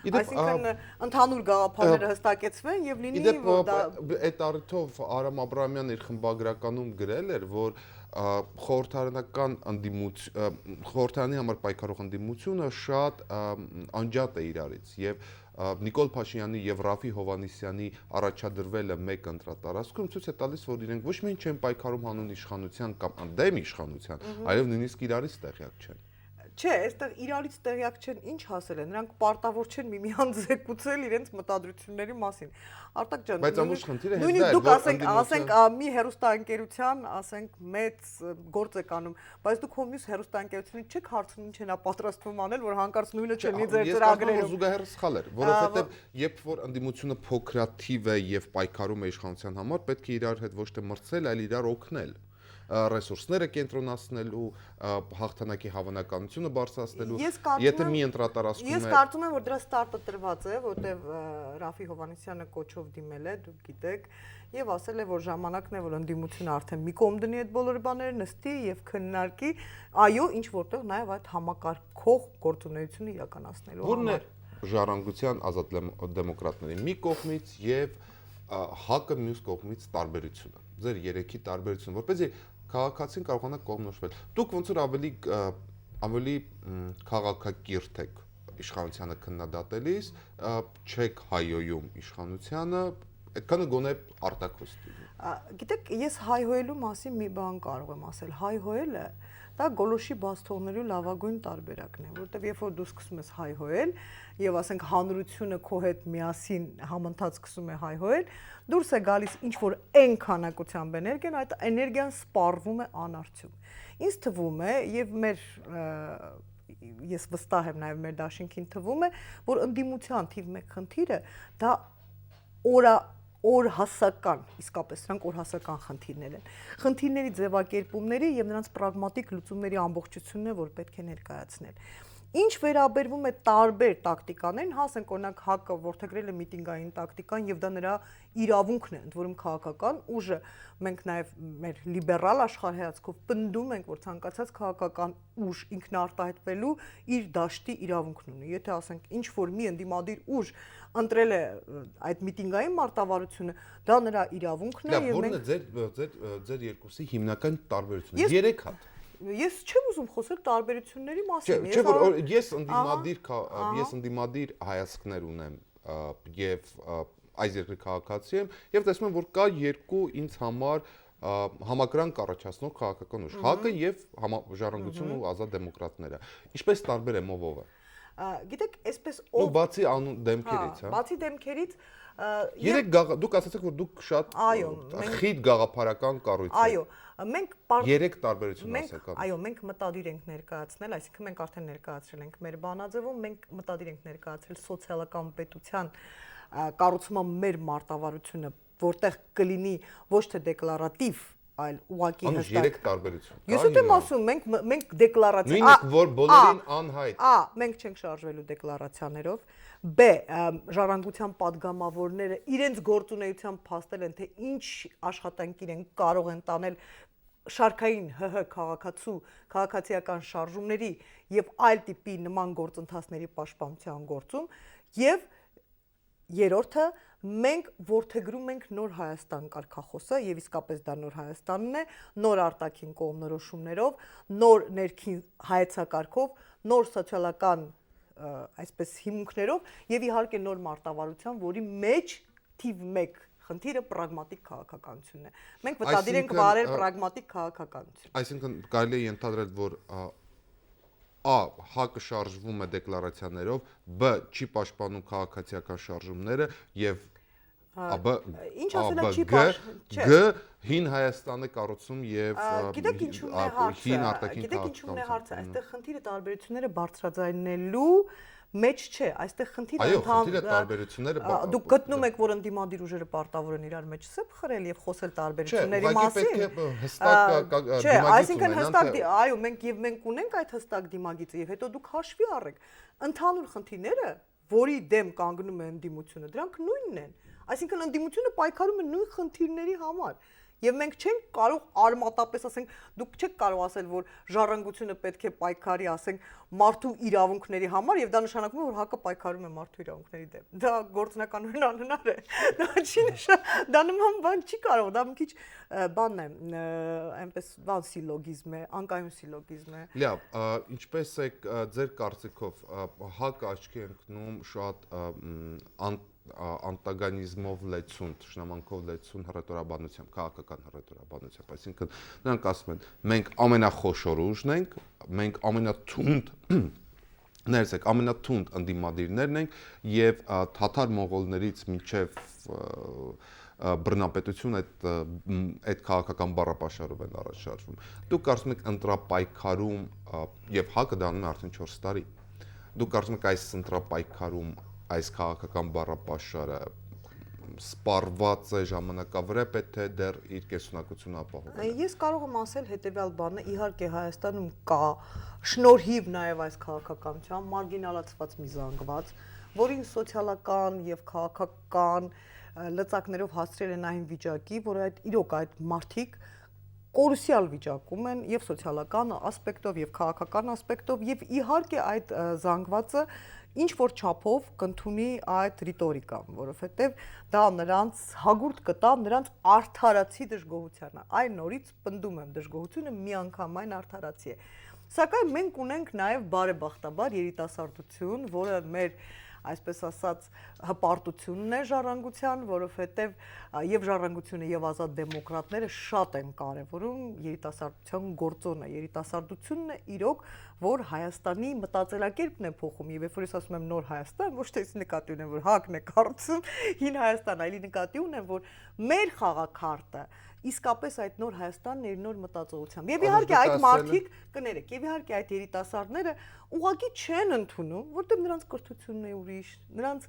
Այսինքն ընդհանուր գաղափարները հստակեցվեն եւ լինի որ դա այդ առիթով Արամ Աբրահամյանն իր խմբագրականում գրել էր, որ խորհրդարանական խորհրդարանի համար պայքարող ընդդիմությունը շատ անջատ է իրարից եւ Նիկոլ Փաշինյանի եւ Ռաֆի Հովհաննիսյանի առաջադրվելը մեկ ընտրատարածքում ցույց է տալիս, որ իրենք ոչ միայն չեն պայքարում հանուն իշխանության կամ դեմ իշխանության, այլև նույնիսկ իրարից տեղյակ չեն։ Չէ, այստեղ իրարից տեղյակ չեն, ինչ հասել են, նրանք պարտավոր չեն միմյանց զեկուցել իրենց մտադրությունների մասին։ Արտակ ջան, բայց ամբողջ խնդիրը նույնիսկ դուք ասենք մի հերոստանգերության, ասենք մեծ գործ եք անում, բայց դուք հոմյուս հերոստանգերությունից չեք հարցնում ինչ են պատրաստվում անել, որ հանկարծ նույնը չլինի ձեր ծրագրերում։ Ես զուգահեռ սխալ էր, որովհետև երբ որ ընդդիմությունը փոքրաթիվ է եւ պայքարում է իշխանության համար, պետք է իրար հետ ոչ թե մրցել, այլ իրար օգնել ռեսուրսները կենտրոնացնելու, հաղթանակի հավանականությունը բարձրացնելու, եթե մի ընտրատարածքում է։ Ես կարծում եմ, որ դրա ստարտը տրված է, որտեվ Ռաֆի Հովհաննիսյանը կոչով դիմել է, դուք գիտեք, եւ ասել է, որ ժամանակն է, որ ընդդիմությունը արդեն մի կողմ դնի այդ բոլոր բաները, նստի եւ քննարկի, այո, ինչ որտեղ նաեւ այդ համակարգող գործունեությունը իրականացնելու համար։ Ժառանգության ազատ դեմոկրատների մի կողմից եւ ՀԱԿ-ը մյուս կողմից տարբերությունը։ Ձեր երեքի տարբերությունը, որպեսզի քաղաքացին կարողանա կողմնորոշվել։ Դուք ոնց որ ավելի քաղաքակիրթ եք իշխանությանը քննադատելիս, չեք հայոյում իշխանությանը, այդքանը գոնե արտաքոս։ Գիտեք, ես հայհոյելու մասին մի բան կարող եմ ասել, հայհոյելը դա գոլոշի բաստողնելու լավագույն տարբերակն է, որովհետև երբ որ դու սկսում ես հայհոյել եւ ասենք հանրությունը քո հետ միասին համընթաց սկսում է հայհոյել, դուրս է գալիս ինչ որ այն քանակությամբ էներգիան, այդ էներգիան սպառվում է անարդյունք։ Ինձ թվում է եւ ես վստահ եմ նաեւ մեր դաշինքին թվում է, որ ընդդիմության թիվ 1 խնդիրը դա օրհասական, իսկապես նրանք օրհասական խնդիրներ են։ Խնդիրների ձևակերպումների եւ նրանց պրագմատիկ լուծումների ամբողջությունն է, որ պետք է ներկայացնել։ Ինչ վերաբերվում է տարբեր տակտիկաներին, հասենք օրինակ ՀԱԿ-ը որդեգրել է միտինգային տակտիկան եւ դա նրա իրավունքն է, ընդ որում քաղաքական ուժը, մենք նաեւ մեր լիբերալ աշխարհայացքով պնդում ենք, որ ցանկացած քաղաքական ուժ ինքնարտահայտվելու իր դաշտի իրավունքն ունի։ Եթե ասենք ինչ որ մի ընդդիմադիր ուժ ընտրել է այդ միտինգային մարտավարությունը, դա նրա իրավունքն է եւ մենք ձեր երկուսի հիմնական տարբերությունը 3 հատ։ Ես չեմ ուզում խոսել տարբերությունների մասին։ Չէ, որ ես ընդդիմադիր հայացքներ ունեմ եւ այս երկրի քաղաքացի եմ եւ տեսնում եմ, որ կա երկու ինձ համար համակրանք առաջացնող քաղաքական ուժ, ՀԱԿ-ը եւ Ժառանգություն ու ազատ դեմոկրատները։ Ինչպես տարբեր է ով է։ Գիտեք, այսպես ով բացի դեմքերից, հա։ Բացի դեմքերից դուք ասացիք, որ դուք շատ խիտ գաղափարական կառույց եք։ Այո, մենք 3 տարբերություն ասեք։ Այո, մենք մտադիր ենք ներկայացնել, այսինքն մենք արդեն ներկայացրել ենք մեր բանաձևում, մենք մտադիր ենք ներկայացրել սոցիալական պետության կառուցման մեր մարտավարությունը, որտեղ կլինի ոչ թե դեկլարատիվ, այլ ուղղակի հստակ 3 տարբերություն։ Ես ուտեմ ասում, մենք դեկլարացիա, նույնիսկ որ բոլորին անհայտ։ Մենք չենք շարժվելու դեկլարացիաներով, B ժառանգության падգամավորները իրենց գործունեությամբ փաստել են, թե ինչ աշխատանք իրենք կարող են տանել շարքային ՀՀ քաղաքացիական շարժումների եւ այլ տիպի նման գործընթացների պաշտպանության գործում եւ երրորդը մենք որդեգրում ենք նոր Հայաստան կարգախոսը եւ իսկապես դա նոր Հայաստանն է, նոր արտաքին կողմնորոշումներով, նոր ներքին հայեցակարգով, նոր սոցիալական այսպես հիմունքներով եւ իհարկե նոր մարտավարության, որի մեջ թիվ 1 խնդիրը պրագմատիկ քաղաքականությունն է։ Մենք վտադիր ենք վարել պրագմատիկ քաղաքականություն։ Այսինքն կարելի է ենթադրել, որ ՀԱԿ-ը շարժվում է դեկլարացիաներով, B չի պաշտպանում քաղաքացիական շարժումները եւ Ինչ ասելա չի G հին Հայաստանը կառուցում եւ գիտեք ինչու՞մն է հարցը, գիտեք ինչու՞մն է հարցը, այստեղ խնդիրը տարբերությունները բարձրաձայնելու մեջ չէ, այստեղ խնդիրը դուք գտնում եք, որ ընդդիմադիր ուժերը պարտավոր են իրար մեջ սեփ խրել եւ խոսել տարբերությունների մասին։ Չէ, այսինքն հստակ, այո, մենք ունենք այդ հստակ դիմագիծը եւ հետո դուք հաշվի առեք ընդհանուր խնդիրները, որի դեմ կանգնում է ընդդիմությունը, դրանք նույնն են։ Այսինքն ընդդիմությունը պայքարում է նույն խնդիրների համար։ եւ մենք չենք կարող արմատապես ասենք, դուք չեք կարող ասել, որ ժառանգությունը պետք է պայքարի, ասենք, մարդու իրավունքների համար եւ դա նշանակում է, որ ՀԱԿ-ը պայքարում է մարդու իրավունքների դեմ։ Դա գործնականորեն անհնար է։ Դա չի դա նման բան չի կարող, դա մի քիչ բանն է, այնպես բան սիլոգիզմ է, անկայուն սիլոգիզմ է։ Լավ, ինչպես է ձեր կարծիքով ՀԱԿ-ը աչքի է ընկնում շատ անտագոնիզմով լեցուն, թշնամանքով լեցուն հռետորաբանությամբ, քաղաքական հռետորաբանությամբ, այսինքն նրանք ասում են, մենք ամենախոշոր ուժն ենք, մենք ամենաթունդ ներեցեք, ամենաթունդ ընդդիմադիրներն ենք եւ թաթար մոնղոլներից մինչեւ բռնապետություն այդ քաղաքական բառապաշարով են առաջ շարժվում։ Դուք կարծում եք ընտրապայքարում եւ ՀԱԿ-ը դա անում է արդեն 4 տարի։ Դուք կարծում եք այս ընտրապայքարում այս քաղաքական բառապաշարը սպառված է ժամանակավրեպ է թե դեռ իր կեսունակությունը ապահովում է։ Ես կարող եմ ասել հետեւյալ բանը, իհարկե Հայաստանում կա շնորհիվ նաեւ այս քաղաքականության մարգինալացված մի զանգված, որին սոցիալական եւ քաղաքական լծակներով հասցրել են այն վիճակի, որ իրոք այդ մարդիկ կորուսիալ վիճակում են եւ սոցիալական ասպեկտով եւ քաղաքական ասպեկտով եւ իհարկե այդ զանգվածը ինչ որ չափով կընդունի այդ ռիտորիկան, որովհետեւ դա նրանց հագուրտ կտա նրանց արդարացի դժգոհությանը։ Այն նորից պնդում եմ, դժգոհությունը միանգամայն արդարացի է։ Սակայն մենք ունենք նաեւ բարեբախտաբար երիտասարդություն, որը մեր այսպես ասած հպարտությունն է ժառանգության, որովհետև եւ ժառանգությունը եւ ազատ դեմոկրատները շատ են կարեւորում երիտասարդության գործոնը, երիտասարդությունն է իրոք, որ Հայաստանի մտածելակերպն է փոխում, եւ երբ որ ես ասում եմ նոր Հայաստան, ոչ թե նկատի ունեմ, որ ՀԱԿ-ն է կարծում հին Հայաստան, այլ նկատի ունեմ, որ մեր խաղաքարտը իսկապես այդ նոր Հայաստանն իր նոր մտածողությամբ։ Եվ իհարկե այդ մարդիկ կներեք, եւ իհարկե այդ երիտասարդները ուղղակի չեն ընդունում, որտեղ նրանց կրթությունն է ուրիշ, նրանց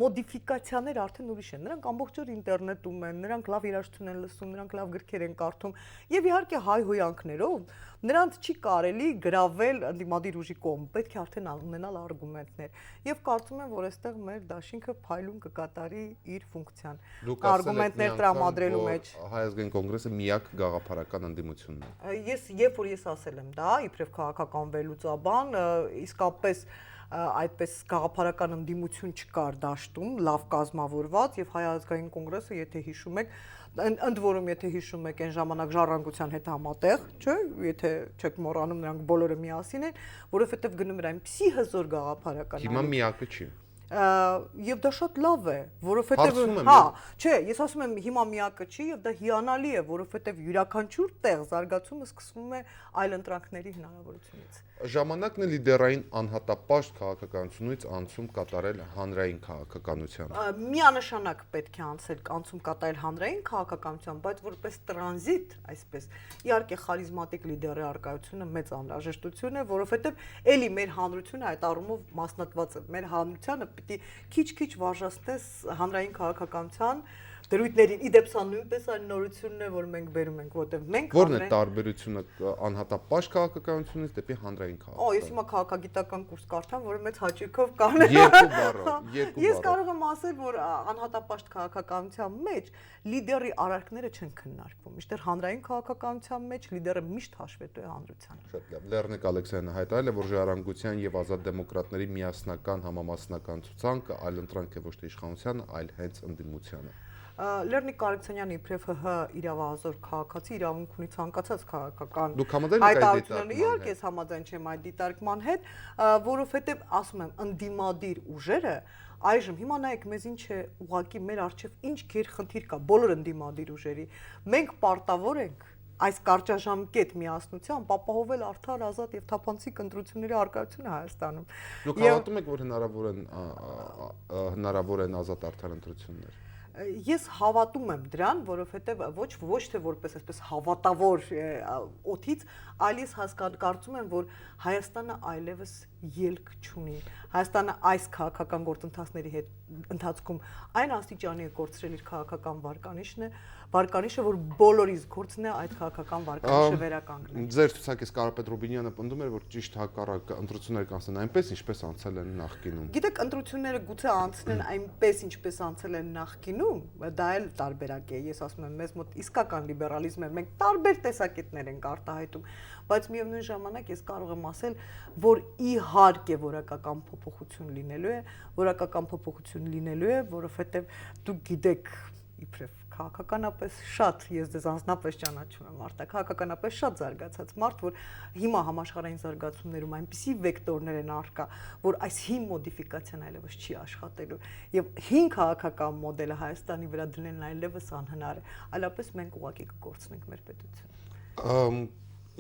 մոդիֆիկացիաները արդեն ուրիշ են։ Նրանք ամբողջ օր ինտերնետում են, նրանք լավ երաժշտություն են լսում, նրանք լավ գրքեր են կարդում, եւ իհարկե հայհոյանքներով նրանց չի կարելի գրավել ընդդիմադիր ուժի կողմ, պետք է արդեն ունենալ արգումենտներ։ Եվ կարծում եմ, որ այստեղ մեր դաշինքը փայլուն կկատարի իր ֆունկցիան։ Արգումենտներ տրամադրելու մեջ Հայ ազգային կոնգրեսը միակ գաղափարական ընդդիմությունն է։ Երբ որ ես ասել եմ դա, իբրև քաղաքական վերլուծաբան, իսկապես այդպես գաղափարական ընդդիմություն չկար դաշտում, լավ կազմավորված, եւ Հայ ազգային կոնգրեսը, եթե հիշում եք, ընդ որում եթե հիշում եք այն ժամանակ ժառանգության հետ համատեղ, չէ՞, եթե չեք մոռանում, նրանք բոլորը միասին են, որովհետեւ գնում էր այնպիսի հզոր գաղափարական։ Հիմա միակը չի։ Եվ դա շատ լավ է, որովհետև չէ, ես ասում եմ հիմա միակը չի եւ դա հիանալի է, որովհետև յուրաքանչյուր տեղ զարգացումը սկսվում է այլընտրանքների հնարավորությունից։ Ժամանակն է լիդերային անհատապաշտ քաղաքականությունից անցում կատարել հանրային քաղաքականության։ Միանշանակ պետք է անցում կատարել հանրային քաղաքականության, բայց որպես տրանզիտ, այսպես, իհարկե խարիզմատիկ լիդերի առկայությունը մեծ անհրաժեշտություն է, որովհետև էլի մեր հանրությունը այդ առումով մասնատված է։ Մեր հանրությանը պիտի քիչ-քիչ վարժացնես հանրային քաղաքականության դրույթներին, իդեպ սա նույնպես այն նորությունն է, որ մենք բերում ենք, որտեղ մենք Որն է տարբերությունը անհատապաշտ քաղաքականությունից դեպի հանրային քաղաքականություն։ Ես հիմա քաղաքագիտական կուրս կարդամ, որը մեծ հաճույքով կանեմ։ Երկու բառով։ Ես կարող եմ ասել, որ անհատապաշտ քաղաքականության մեջ լիդերի արարքները չեն քննարկվում, միշտ հանրային քաղաքականության մեջ լիդերը միշտ հաշվետու է հանրության։ Շատ լավ։ Լեռնիկ Ալեքսյանը հայտարարել է, որ ժառանգության եւ ազատ դեմոկրատների միասնական համամասնական ցուցանքը այլընտրանք է ոչ թե իշխանությանը, այլ հենց ընդդիմությանը։ Լեռնիկ Ալեքսանյանը իբրև ՀՀ իրավահազոր քաղաքացի իրավունք ունի ցանկացած քաղաքական Դուք համաձայն եք այդ դիտարկմանը։ Իհարկե ես համաձայն չեմ այդ դիտարկման հետ, որովհետև ասում եմ ընդդիմադիր ուժերը այժմ հիմա նայեք մեզ ինչ է ուղղակի մեր արժև ինչ գերխնդիր կա բոլոր ընդդիմադիր ուժերի։ Մենք պարտավոր ենք այս կարճաժամկետ միասնությամբ ապահովել արդար, ազատ եւ թափանցիկ ընտրությունների առկայությունը Հայաստանում։ Դուք հավատում եք, որ հնարավոր են ազատ արդար ընտրություններ։ Ես հավատում եմ դրան, որովհետև ոչ թե որպես այսպես հավատավոր օթից, այլ ես կարծում եմ, որ Հայաստանը այլևս ելք չունի։ Հայաստանը այս քաղաքական գործընթացների հետ ընթացքում այն աստիճանի է կորցրել իր քաղաքական վարկանիշը, որ բոլորիս գործն է այդ քաղաքական վարկանիշը վերականգնել։ Ձեր ցուցակից Կարապետ Ռուբինյանը պնդում էր, որ ճիշտ հակառակ ընտրությունները կանցնեն այնպես, ինչպես անցել են նախկինում։ Գիտեք, ընտրությունները գուցե անցնեն այնպես, ինչպես անցել են նախկինում, դա էլ տարբերակ է։ Ես ասում եմ, մեզ մոտ իսկական լիբերալիզմ է, մենք տարբեր տեսակետներ ենք արտահայտում, բայց միևնույն ժամանակ ես կարող եմ ասել, որ իհարկե որակական փոփոխություն լինելու է, որովհետև դուք գիտեք, իբրև քաղաքականապես շատ, ես ձեզ անձնապես ճանաչում եմ, քաղաքականապես շատ զարգացած մարդ, որ հիմա համաշխարհային զարգացումներում այնպիսի վեկտորներ են առկա, որ այս հին մոդիֆիկացիան այլևս չի աշխատելու, եւ հին քաղաքական մոդելը Հայաստանի վրա դնելն այլևս անհնար է, այլապես մենք ուղղակի կկորցնենք մեր պետությունը։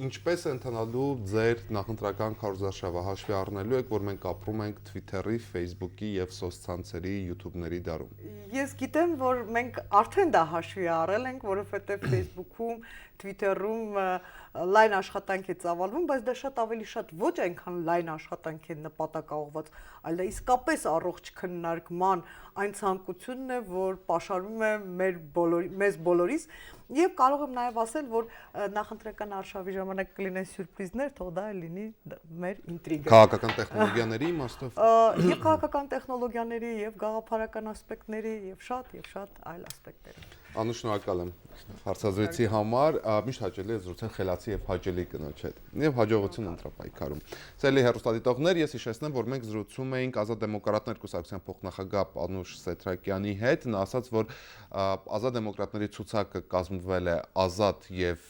Ինչպես է ընթանալու ձեր նախընտրական քարոզարշավը, հաշվի առնելու եք, որ մենք ապրում ենք Twitter-ի, Facebook-ի եւ սոցցանցերի YouTube-ների դարում։ Ես գիտեմ, որ մենք արդեն դա հաշվի առել ենք, որովհետեւ Facebook-ում, Twitter-ում լայն աշխատանք է ծավալվում, բայց դա շատ ոչ այնքան լայն աշխատանք է նպատակաուղղված, այլ դա իսկապես առողջ քննարկման այն ցանկությունն է, որ պաշարվում է մեզ բոլորիս, եւ կարող եմ նաեւ ասել, որ նախընտրական արշավի ժամանակ կլինեն սյուրպրիզներ, թող դա լինի մեր ինտրիգը։ Քաղաքական տեխնոլոգիաների իմաստով։ Եւ քաղաքական տեխնոլոգիաների, եւ գաղափարական ասպեկտների, եւ շատ այլ ասպեկտների։ Անուշ շնորհակալ եմ հարցազրույցի համար, միշտ հաճելի է զրուցել խելացի եւ հաճելի կնոջ հետ։ Եվ հաջողություն ընտրապայքարում։ Սիրելի հեռուստադիտողներ, ես հիշեցնեմ, որ մենք զրուցում էինք Ազատ դեմոկրատներ կուսակցության փոխնախագահ Անուշ Սեթրակյանի հետ, նա ասաց, որ Ազատ դեմոկրատների ցուցակը կազմվել է ազատ եւ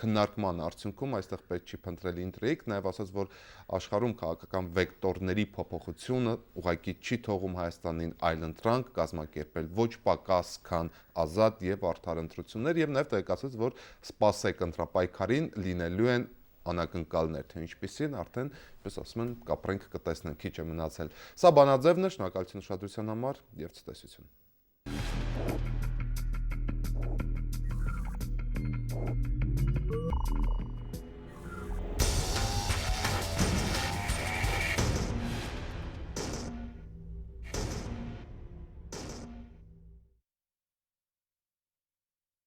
քննարկման արդյունքում, այստեղ պետք չի փնտրել ինտրիգ, նաեւ ասաց, որ աշխարհում քաղաքական վեկտորների փոփոխությունը ուղղակի չի թողում Հայաստանին այլընտրանք կազմակերպել ոչ պակաս քան ազատ եւ արդար ընտրություններ եւ նաեւ տեղեկացրեց, որ սպասեք ընտրապայքարին լինելու են անակնկալներ, թե ինչպիսին արդեն, պես ասում են, կապրենք կտեսնենք, քիչ է մնացել։ Սա բանաձևն է, շնորհակալություն ուշադրության համար եւ ցտեսություն։